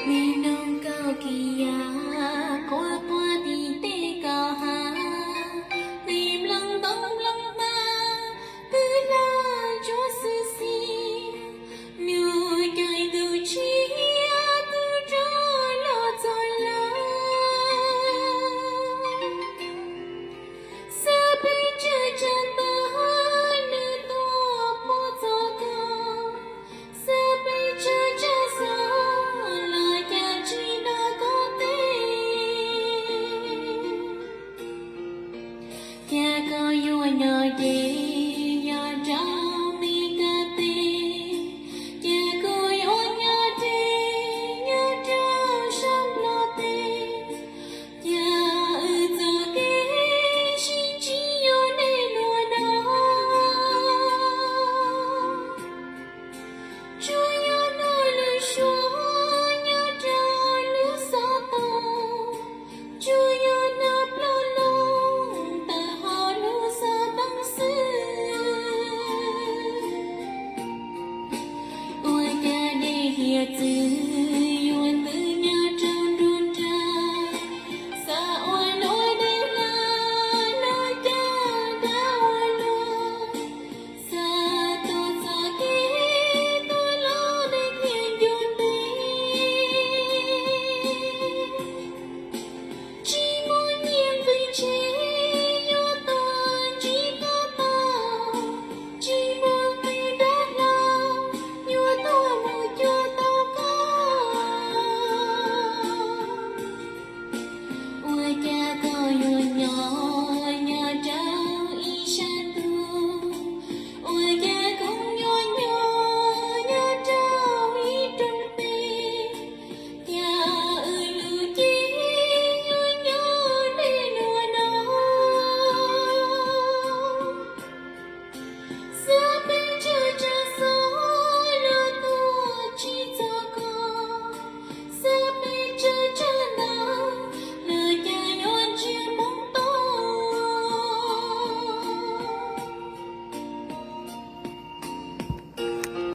mi nông cao kia qua qua thì tê cao ha tìm lăng bóng lăng ba cứ la chúa sư si nuôi cây từ chi từ trái lo rồi la sa bên chơi chân ta nữ tua po cho cao sa bên chơi chân sa lời cha chi đã có cha có yêu nhỏ đi nhỏ trao mi ca tê cha có yêu nhỏ đi nhỏ trao sắm lo tê cha ư giờ kế xin chỉ yêu nên lúa đó chúa yêu nói lời chúa nhỏ trao lúa sa tàu chúa yêu nạp lo lông ta họ lúa sa băng sư ôi ca đây hiệp tử